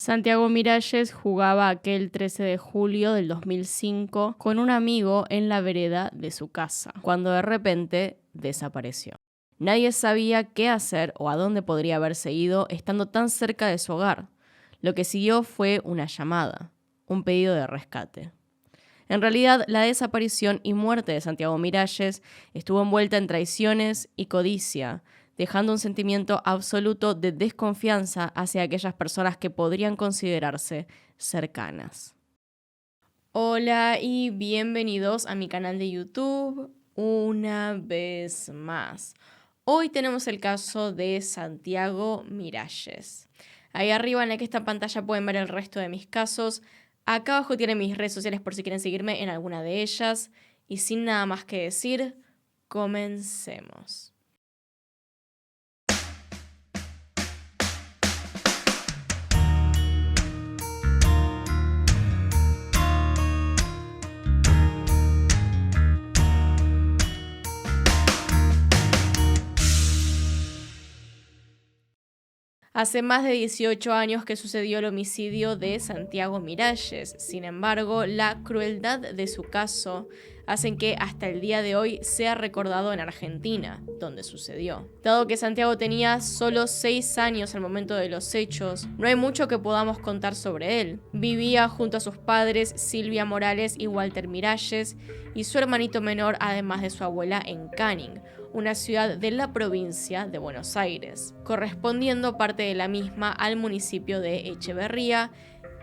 Santiago Miralles jugaba aquel 13 de julio del 2005 con un amigo en la vereda de su casa, cuando de repente desapareció. Nadie sabía qué hacer o a dónde podría haberse ido estando tan cerca de su hogar. Lo que siguió fue una llamada, un pedido de rescate. En realidad, la desaparición y muerte de Santiago Miralles estuvo envuelta en traiciones y codicia, dejando un sentimiento absoluto de desconfianza hacia aquellas personas que podrían considerarse cercanas. Hola y bienvenidos a mi canal de YouTube una vez más. Hoy tenemos el caso de Santiago Miralles. Ahí arriba en esta pantalla pueden ver el resto de mis casos. Acá abajo tienen mis redes sociales por si quieren seguirme en alguna de ellas. Y sin nada más que decir, comencemos. Hace más de 18 años que sucedió el homicidio de Santiago Miralles. Sin embargo, la crueldad de su caso hacen que hasta el día de hoy sea recordado en Argentina, donde sucedió. Dado que Santiago tenía solo 6 años al momento de los hechos, no hay mucho que podamos contar sobre él. Vivía junto a sus padres Silvia Morales y Walter Miralles y su hermanito menor, además de su abuela, en Canning, una ciudad de la provincia de Buenos Aires, correspondiendo parte de la misma al municipio de Echeverría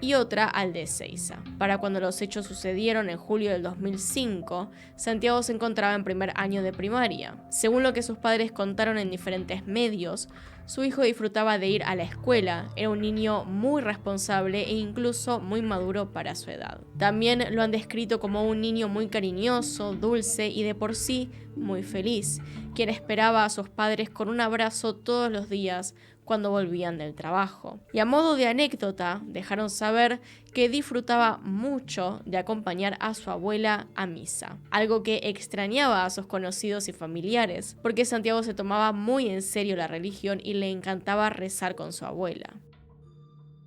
y otra al de Ezeiza. Para cuando los hechos sucedieron en julio del 2005, Santiago se encontraba en primer año de primaria. Según lo que sus padres contaron en diferentes medios, su hijo disfrutaba de ir a la escuela, era un niño muy responsable e incluso muy maduro para su edad. También lo han descrito como un niño muy cariñoso, dulce y de por sí muy feliz, quien esperaba a sus padres con un abrazo todos los días cuando volvían del trabajo. Y a modo de anécdota, dejaron saber que disfrutaba mucho de acompañar a su abuela a misa, algo que extrañaba a sus conocidos y familiares, porque Santiago se tomaba muy en serio la religión y le encantaba rezar con su abuela.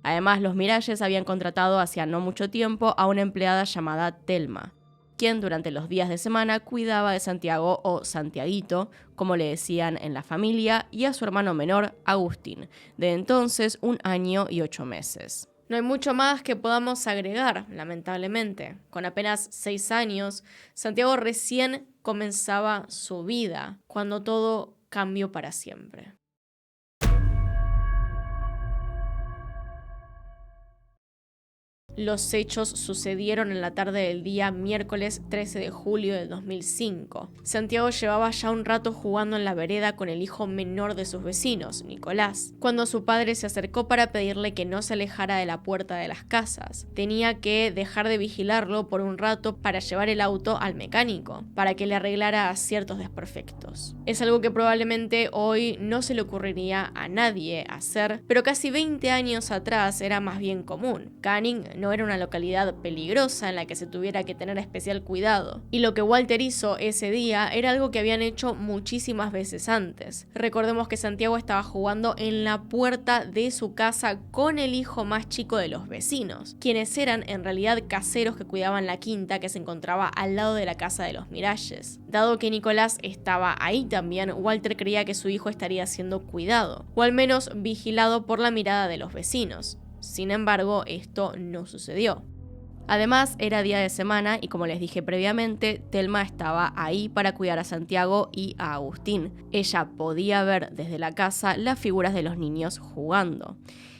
Además, los Miralles habían contratado hacía no mucho tiempo a una empleada llamada Telma, quien durante los días de semana cuidaba de Santiago o Santiaguito, como le decían en la familia, y a su hermano menor, Agustín, de entonces 1 año y 8 meses. No hay mucho más que podamos agregar, lamentablemente. Con apenas 6 años, Santiago recién comenzaba su vida, cuando todo cambió para siempre. Los hechos sucedieron en la tarde del día miércoles 13 de julio del 2005. Santiago llevaba ya un rato jugando en la vereda con el hijo menor de sus vecinos, Nicolás, cuando su padre se acercó para pedirle que no se alejara de la puerta de las casas. Tenía que dejar de vigilarlo por un rato para llevar el auto al mecánico, para que le arreglara ciertos desperfectos. Es algo que probablemente hoy no se le ocurriría a nadie hacer, pero casi 20 años atrás era más bien común. Canning no era una localidad peligrosa en la que se tuviera que tener especial cuidado. Y lo que Walter hizo ese día era algo que habían hecho muchísimas veces antes. Recordemos que Santiago estaba jugando en la puerta de su casa con el hijo más chico de los vecinos, quienes eran en realidad caseros que cuidaban la quinta que se encontraba al lado de la casa de los Miralles. Dado que Nicolás estaba ahí también, Walter creía que su hijo estaría siendo cuidado, o al menos vigilado por la mirada de los vecinos. Sin embargo, esto no sucedió. Además, era día de semana y como les dije previamente, Telma estaba ahí para cuidar a Santiago y a Agustín. Ella podía ver desde la casa las figuras de los niños jugando.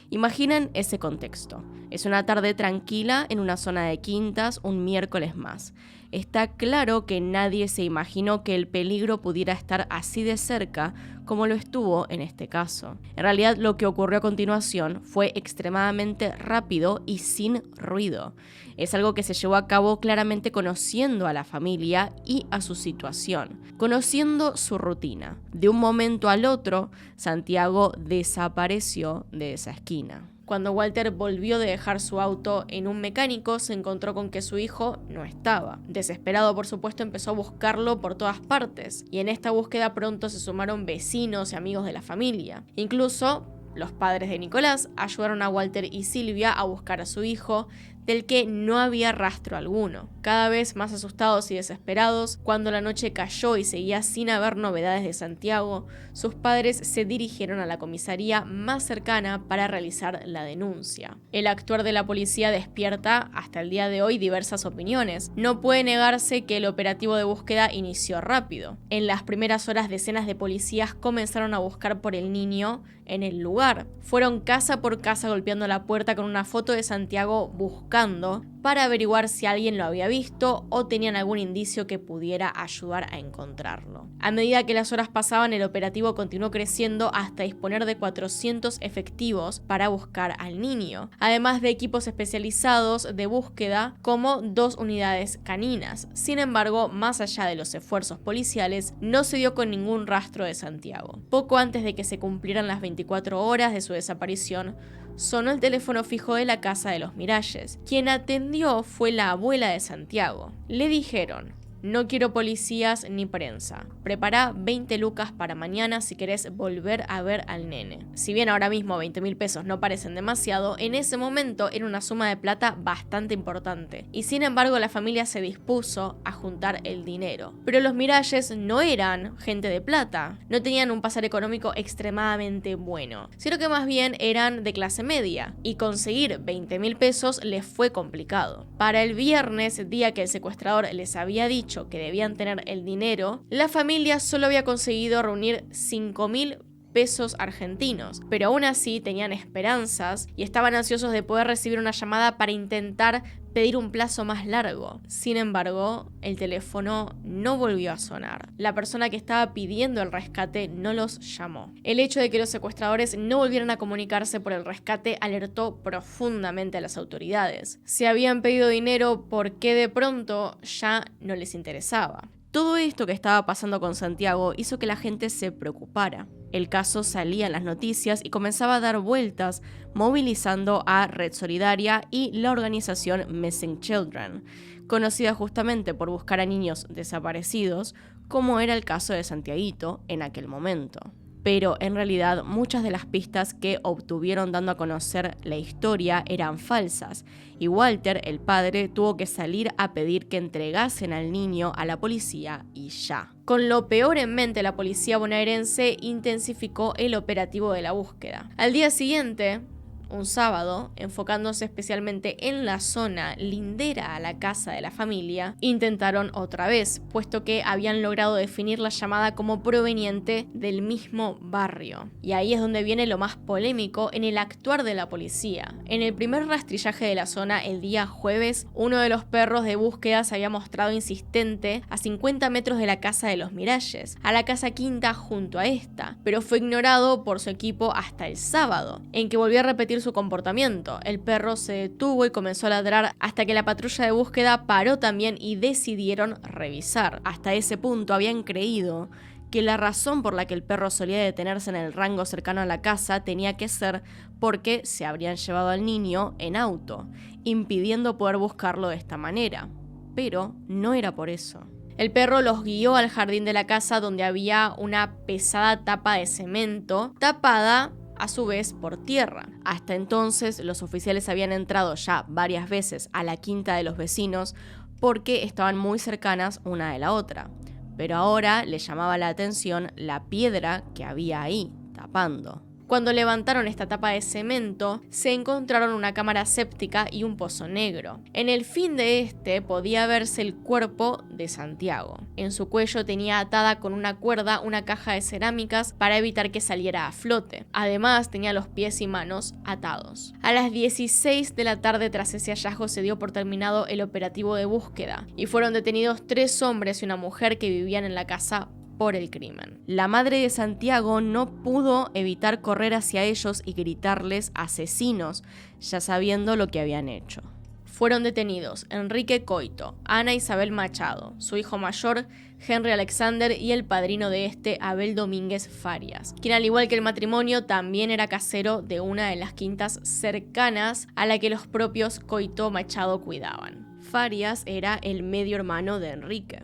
Imaginen ese contexto. Es una tarde tranquila en una zona de quintas, un miércoles más. Está claro que nadie se imaginó que el peligro pudiera estar así de cerca como lo estuvo en este caso. En realidad, lo que ocurrió a continuación fue extremadamente rápido y sin ruido. Es algo que se llevó a cabo claramente conociendo a la familia y a su situación, conociendo su rutina. De un momento al otro, Santiago desapareció de esa esquina. Cuando Walter volvió de dejar su auto en un mecánico, se encontró con que su hijo no estaba. Desesperado, por supuesto, empezó a buscarlo por todas partes, y en esta búsqueda pronto se sumaron vecinos y amigos de la familia. Incluso Los padres de Nicolás ayudaron a Walter y Silvia a buscar a su hijo, del que no había rastro alguno. Cada vez más asustados y desesperados, cuando la noche cayó y seguía sin haber novedades de Santiago, sus padres se dirigieron a la comisaría más cercana para realizar la denuncia. El actuar de la policía despierta hasta el día de hoy diversas opiniones. No puede negarse que el operativo de búsqueda inició rápido. En las primeras horas, decenas de policías comenzaron a buscar por el niño en el lugar. Fueron casa por casa golpeando la puerta con una foto de Santiago buscando para averiguar si alguien lo había visto o tenían algún indicio que pudiera ayudar a encontrarlo. A medida que las horas pasaban, el operativo continuó creciendo hasta disponer de 400 efectivos para buscar al niño, además de equipos especializados de búsqueda como 2 unidades caninas. Sin embargo, más allá de los esfuerzos policiales, no se dio con ningún rastro de Santiago. Poco antes de que se cumplieran las 24 horas de su desaparición, sonó el teléfono fijo de la casa de los Miralles. Quien atendió fue la abuela de Santiago. Le dijeron: no quiero policías ni prensa. Prepara 20 lucas para mañana si querés volver a ver al nene. Si bien ahora mismo 20.000 pesos no parecen demasiado, en ese momento era una suma de plata bastante importante. Y sin embargo la familia se dispuso a juntar el dinero. Pero los Miralles no eran gente de plata. No tenían un pasar económico extremadamente bueno, sino que más bien eran de clase media. Y conseguir 20.000 pesos les fue complicado. Para el viernes, día que el secuestrador les había dicho que debían tener el dinero, la familia solo había conseguido reunir 5.000 pesos argentinos, pero aún así tenían esperanzas y estaban ansiosos de poder recibir una llamada para intentar pedir un plazo más largo. Sin embargo, el teléfono no volvió a sonar. La persona que estaba pidiendo el rescate no los llamó. El hecho de que los secuestradores no volvieran a comunicarse por el rescate alertó profundamente a las autoridades. Si habían pedido dinero, ¿por qué de pronto ya no les interesaba? Todo esto que estaba pasando con Santiago hizo que la gente se preocupara. El caso salía en las noticias y comenzaba a dar vueltas, movilizando a Red Solidaria y la organización Missing Children, conocida justamente por buscar a niños desaparecidos, como era el caso de Santiaguito en aquel momento. Pero en realidad muchas de las pistas que obtuvieron dando a conocer la historia eran falsas, y Walter, el padre, tuvo que salir a pedir que entregasen al niño a la policía y ya. Con lo peor en mente, la policía bonaerense intensificó el operativo de la búsqueda. Al día siguiente, un sábado, enfocándose especialmente en la zona lindera a la casa de la familia, intentaron otra vez, puesto que habían logrado definir la llamada como proveniente del mismo barrio. Y ahí es donde viene lo más polémico en el actuar de la policía. En el primer rastrillaje de la zona, el día jueves, uno de los perros de búsqueda se había mostrado insistente a 50 metros de la casa de los Miralles, a la casa quinta junto a esta, pero fue ignorado por su equipo hasta el sábado, en que volvió a repetir su comportamiento. El perro se detuvo y comenzó a ladrar hasta que la patrulla de búsqueda paró también y decidieron revisar. Hasta ese punto habían creído que la razón por la que el perro solía detenerse en el rango cercano a la casa tenía que ser porque se habrían llevado al niño en auto, impidiendo poder buscarlo de esta manera. Pero no era por eso. El perro los guió al jardín de la casa, donde había una pesada tapa de cemento tapada a su vez por tierra. Hasta entonces los oficiales habían entrado ya varias veces a la quinta de los vecinos porque estaban muy cercanas una de la otra, pero ahora les llamaba la atención la piedra que había ahí, tapando. Cuando levantaron esta tapa de cemento, se encontraron una cámara séptica y un pozo negro. En el fin de este podía verse el cuerpo de Santiago. En su cuello tenía atada con una cuerda una caja de cerámicas para evitar que saliera a flote. Además, tenía los pies y manos atados. A las 16 de la tarde, tras ese hallazgo, se dio por terminado el operativo de búsqueda y fueron detenidos 3 hombres y una mujer que vivían en la casa por el crimen. La madre de Santiago no pudo evitar correr hacia ellos y gritarles asesinos, ya sabiendo lo que habían hecho. Fueron detenidos Enrique Coito, Ana Isabel Machado, su hijo mayor Henry Alexander y el padrino de este, Abel Domínguez Farias, quien al igual que el matrimonio también era casero de una de las quintas cercanas a la que los propios Coito Machado cuidaban. Farias era el medio hermano de Enrique.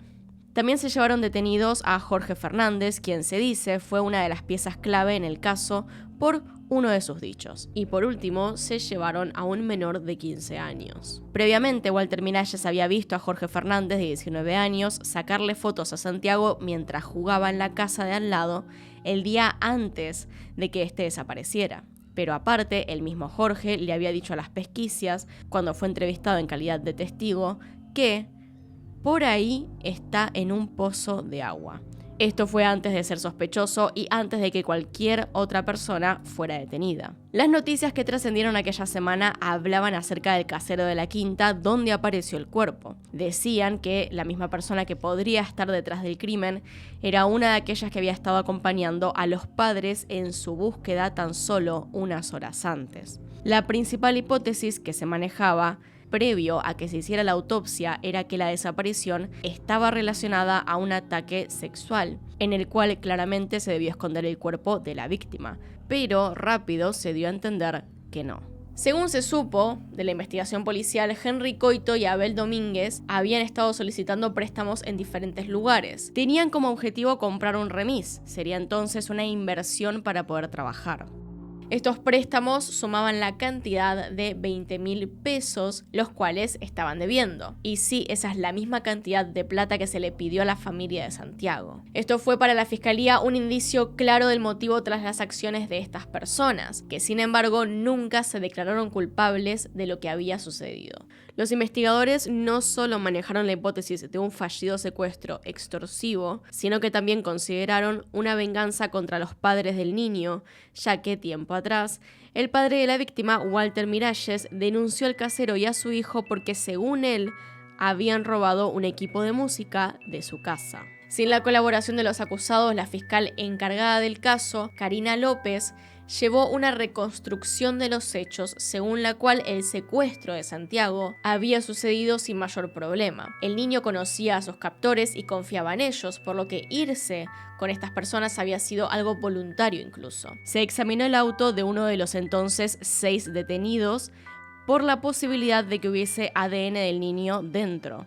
También se llevaron detenidos a Jorge Fernández, quien se dice fue una de las piezas clave en el caso por uno de sus dichos. Y por último, se llevaron a un menor de 15 años. Previamente, Walter Miralles había visto a Jorge Fernández, de 19 años, sacarle fotos a Santiago mientras jugaba en la casa de al lado el día antes de que éste desapareciera. Pero aparte, el mismo Jorge le había dicho a las pesquisas, cuando fue entrevistado en calidad de testigo, que por ahí está en un pozo de agua. Esto fue antes de ser sospechoso y antes de que cualquier otra persona fuera detenida. Las noticias que trascendieron aquella semana hablaban acerca del casero de la quinta donde apareció el cuerpo. Decían que la misma persona que podría estar detrás del crimen era una de aquellas que había estado acompañando a los padres en su búsqueda tan solo unas horas antes. La principal hipótesis que se manejaba previo a que se hiciera la autopsia era que la desaparición estaba relacionada a un ataque sexual, en el cual claramente se debió esconder el cuerpo de la víctima, pero rápido se dio a entender que no. Según se supo de la investigación policial, Henry Coito y Abel Domínguez habían estado solicitando préstamos en diferentes lugares. Tenían como objetivo comprar un remis, sería entonces una inversión para poder trabajar. Estos préstamos sumaban la cantidad de 20.000 pesos, los cuales estaban debiendo. Y sí, esa es la misma cantidad de plata que se le pidió a la familia de Santiago. Esto fue para la fiscalía un indicio claro del motivo tras las acciones de estas personas, que sin embargo nunca se declararon culpables de lo que había sucedido. Los investigadores no solo manejaron la hipótesis de un fallido secuestro extorsivo, sino que también consideraron una venganza contra los padres del niño, ya que tiempo atrás, el padre de la víctima, Walter Miralles, denunció al casero y a su hijo porque, según él, habían robado un equipo de música de su casa. Sin la colaboración de los acusados, la fiscal encargada del caso, Karina López, llevó una reconstrucción de los hechos según la cual el secuestro de Santiago había sucedido sin mayor problema. El niño conocía a sus captores y confiaba en ellos, por lo que irse con estas personas había sido algo voluntario incluso. Se examinó el auto de uno de los entonces 6 detenidos por la posibilidad de que hubiese ADN del niño dentro.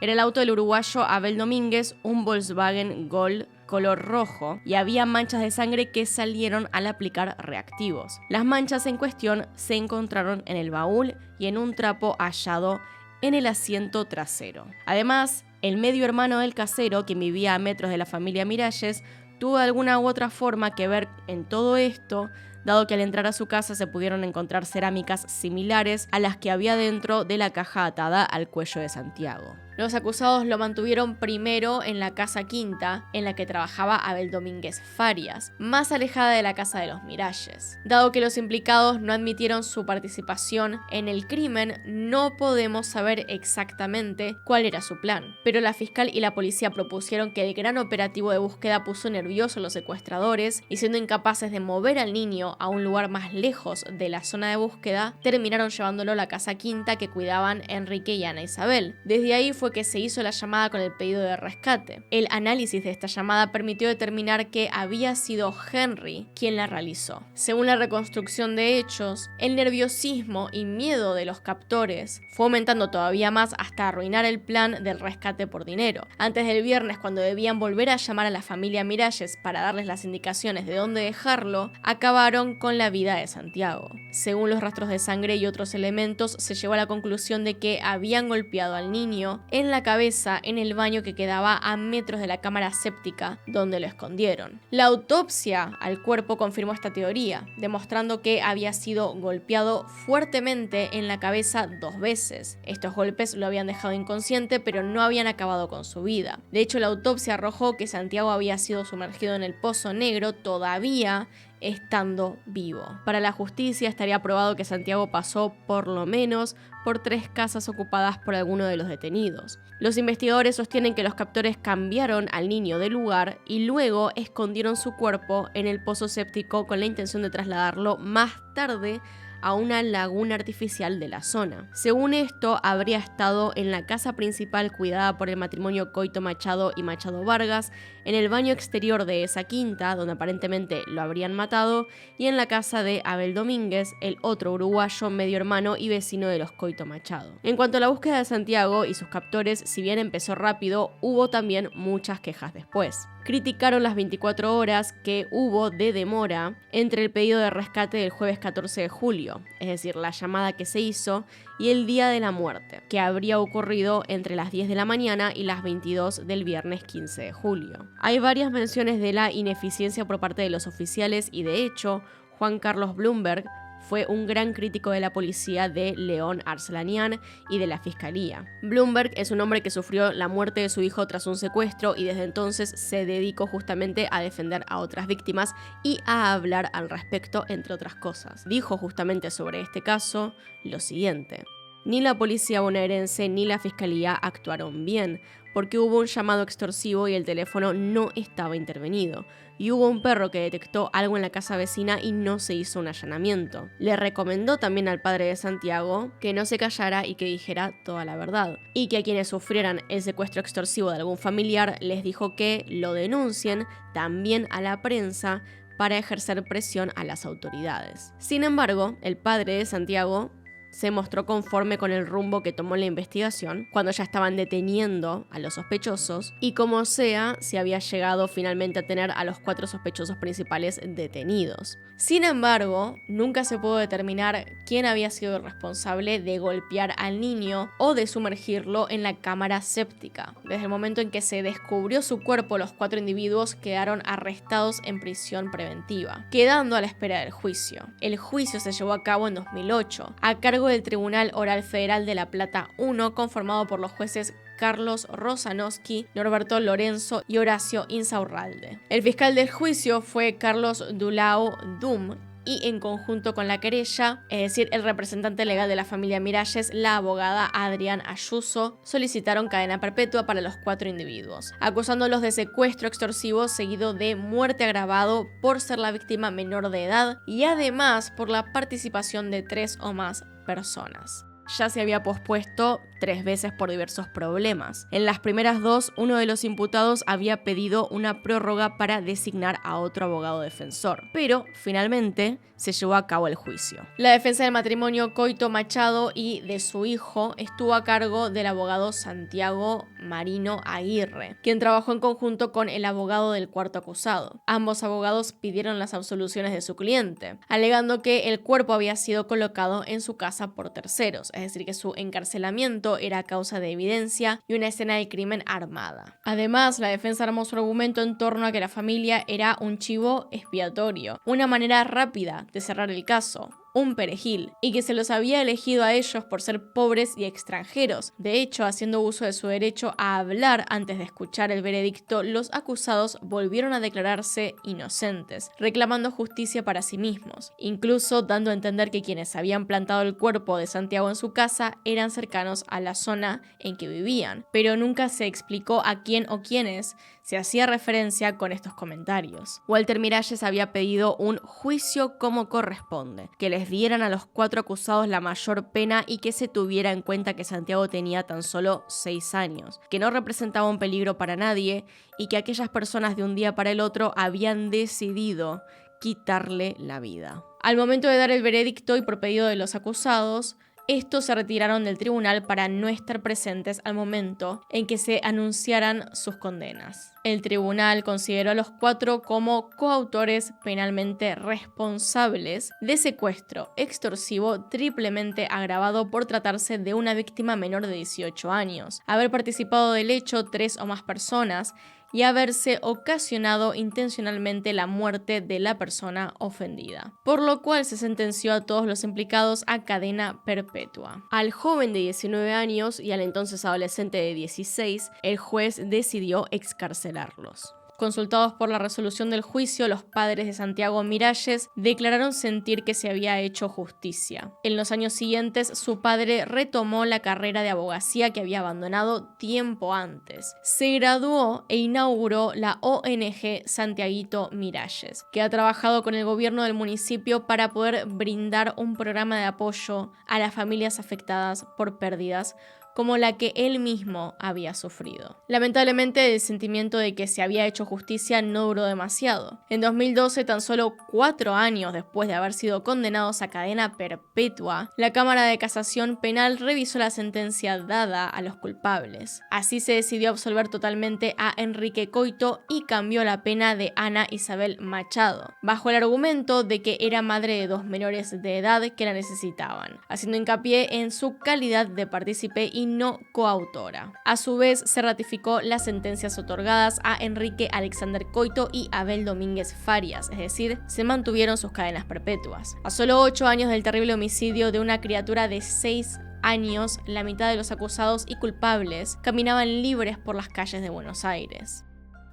Era el auto del uruguayo Abel Domínguez, un Volkswagen Gol color rojo, y había manchas de sangre que salieron al aplicar reactivos. Las manchas en cuestión se encontraron en el baúl y en un trapo hallado en el asiento trasero. Además, el medio hermano del casero, que vivía a metros de la familia Miralles, tuvo de alguna u otra forma que ver en todo esto, dado que al entrar a su casa se pudieron encontrar cerámicas similares a las que había dentro de la caja atada al cuello de Santiago. Los acusados lo mantuvieron primero en la casa quinta, en la que trabajaba Abel Domínguez Farias, más alejada de la casa de los Miralles. Dado que los implicados no admitieron su participación en el crimen, no podemos saber exactamente cuál era su plan. Pero la fiscal y la policía propusieron que el gran operativo de búsqueda puso nerviosos a los secuestradores y, siendo incapaces de mover al niño a un lugar más lejos de la zona de búsqueda, terminaron llevándolo a la casa quinta que cuidaban Enrique y Ana Isabel. Desde ahí fue que se hizo la llamada con el pedido de rescate. El análisis de esta llamada permitió determinar que había sido Henry quien la realizó. Según la reconstrucción de hechos, el nerviosismo y miedo de los captores fue aumentando todavía más hasta arruinar el plan del rescate por dinero. Antes del viernes, cuando debían volver a llamar a la familia Miralles para darles las indicaciones de dónde dejarlo, acabaron con la vida de Santiago. Según los rastros de sangre y otros elementos, se llegó a la conclusión de que habían golpeado al niño en la cabeza en el baño que quedaba a metros de la cámara séptica donde lo escondieron. La autopsia al cuerpo confirmó esta teoría, demostrando que había sido golpeado fuertemente en la cabeza 2 veces. Estos golpes lo habían dejado inconsciente, pero no habían acabado con su vida. De hecho, la autopsia arrojó que Santiago había sido sumergido en el Pozo Negro todavía estando vivo. Para la justicia estaría probado que Santiago pasó por lo menos por 3 casas ocupadas por alguno de los detenidos. Los investigadores sostienen que los captores cambiaron al niño de lugar y luego escondieron su cuerpo en el pozo séptico con la intención de trasladarlo más tarde a una laguna artificial de la zona. Según esto, habría estado en la casa principal cuidada por el matrimonio Coito Machado y Machado Vargas, en el baño exterior de esa quinta, donde aparentemente lo habrían matado, y en la casa de Abel Domínguez, el otro uruguayo medio hermano y vecino de los Coito Machado. En cuanto a la búsqueda de Santiago y sus captores, si bien empezó rápido, hubo también muchas quejas después. criticaron las 24 horas que hubo de demora entre el pedido de rescate del jueves 14 de julio, es decir, la llamada que se hizo, y el día de la muerte, que habría ocurrido entre las 10 de la mañana y las 22 del viernes 15 de julio. Hay varias menciones de la ineficiencia por parte de los oficiales y, de hecho, Juan Carlos Bloomberg fue un gran crítico de la policía de León Arcelanian y de la fiscalía. Bloomberg es un hombre que sufrió la muerte de su hijo tras un secuestro y desde entonces se dedicó justamente a defender a otras víctimas y a hablar al respecto, entre otras cosas. Dijo justamente sobre este caso lo siguiente: ni la policía bonaerense ni la fiscalía actuaron bien, porque hubo un llamado extorsivo y el teléfono no estaba intervenido, y hubo un perro que detectó algo en la casa vecina y no se hizo un allanamiento. Le recomendó también al padre de Santiago que no se callara y que dijera toda la verdad, y que a quienes sufrieran el secuestro extorsivo de algún familiar les dijo que lo denuncien también a la prensa para ejercer presión a las autoridades. Sin embargo, el padre de Santiago se mostró conforme con el rumbo que tomó la investigación cuando ya estaban deteniendo a los sospechosos, y como sea, se había llegado finalmente a tener a los 4 sospechosos principales detenidos. Sin embargo, nunca se pudo determinar quién había sido el responsable de golpear al niño o de sumergirlo en la cámara séptica. Desde el momento en que se descubrió su cuerpo, los 4 individuos quedaron arrestados en prisión preventiva, quedando a la espera del juicio. El juicio se llevó a cabo en 2008, a cargo del Tribunal Oral Federal de La Plata I, conformado por los jueces Carlos Rosanowski, Norberto Lorenzo y Horacio Insaurralde. El fiscal del juicio fue Carlos Dulao Dum, y en conjunto con la querella, es decir, el representante legal de la familia Miralles, la abogada Adrián Ayuso, solicitaron cadena perpetua para los 4 individuos, acusándolos de secuestro extorsivo seguido de muerte agravado por ser la víctima menor de edad y además por la participación de 3 o más personas. Ya se había pospuesto 3 veces por diversos problemas. En las primeras 2, uno de los imputados había pedido una prórroga para designar a otro abogado defensor, pero finalmente se llevó a cabo el juicio. La defensa del matrimonio Coito Machado y de su hijo estuvo a cargo del abogado Santiago Marino Aguirre, quien trabajó en conjunto con el abogado del cuarto acusado. Ambos abogados pidieron las absoluciones de su cliente, alegando que el cuerpo había sido colocado en su casa por terceros, es decir, que su encarcelamiento era a causa de evidencia y una escena de crimen armada. Además, la defensa armó su argumento en torno a que la familia era un chivo expiatorio, una manera rápida de cerrar el caso, un perejil, y que se los había elegido a ellos por ser pobres y extranjeros. De hecho, haciendo uso de su derecho a hablar antes de escuchar el veredicto, los acusados volvieron a declararse inocentes, reclamando justicia para sí mismos, incluso dando a entender que quienes habían plantado el cuerpo de Santiago en su casa eran cercanos a la zona en que vivían, pero nunca se explicó a quién o quiénes se hacía referencia con estos comentarios. Walter Miralles había pedido un juicio como corresponde, que les dieran a los 4 acusados la mayor pena y que se tuviera en cuenta que Santiago tenía tan solo 6 años, que no representaba un peligro para nadie y que aquellas personas de un día para el otro habían decidido quitarle la vida. Al momento de dar el veredicto y por pedido de los acusados, estos se retiraron del tribunal para no estar presentes al momento en que se anunciaran sus condenas. El tribunal consideró a los 4 como coautores penalmente responsables de secuestro extorsivo triplemente agravado por tratarse de una víctima menor de 18 años, haber participado del hecho 3 o más personas y haberse ocasionado intencionalmente la muerte de la persona ofendida, por lo cual se sentenció a todos los implicados a cadena perpetua. Al joven de 19 años y al entonces adolescente de 16, el juez decidió excarcelarlos. Consultados por la resolución del juicio, los padres de Santiago Miralles declararon sentir que se había hecho justicia. En los años siguientes, su padre retomó la carrera de abogacía que había abandonado tiempo antes. Se graduó e inauguró la ONG Santiaguito Miralles, que ha trabajado con el gobierno del municipio para poder brindar un programa de apoyo a las familias afectadas por pérdidas como la que él mismo había sufrido. Lamentablemente, el sentimiento de que se había hecho justicia no duró demasiado. En 2012, tan solo 4 años después de haber sido condenados a cadena perpetua, la Cámara de Casación Penal revisó la sentencia dada a los culpables. Así se decidió absolver totalmente a Enrique Coito y cambió la pena de Ana Isabel Machado, bajo el argumento de que era madre de 2 menores de edad que la necesitaban, haciendo hincapié en su calidad de partícipe y no coautora. A su vez, se ratificó las sentencias otorgadas a Enrique Alexander Coito y Abel Domínguez Farias, es decir, se mantuvieron sus cadenas perpetuas. A solo 8 años del terrible homicidio de una criatura de 6 años, la mitad de los acusados y culpables caminaban libres por las calles de Buenos Aires.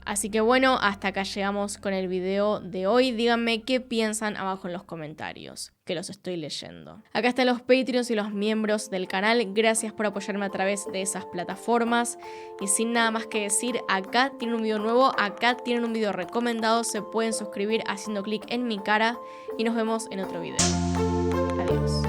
Así que bueno, hasta acá llegamos con el video de hoy. Díganme qué piensan abajo en los comentarios, que los estoy leyendo. Acá están los Patreons y los miembros del canal. Gracias por apoyarme a través de esas plataformas. Y sin nada más que decir, acá tienen un video nuevo, acá tienen un video recomendado. Se pueden suscribir haciendo clic en mi cara y nos vemos en otro video. Adiós.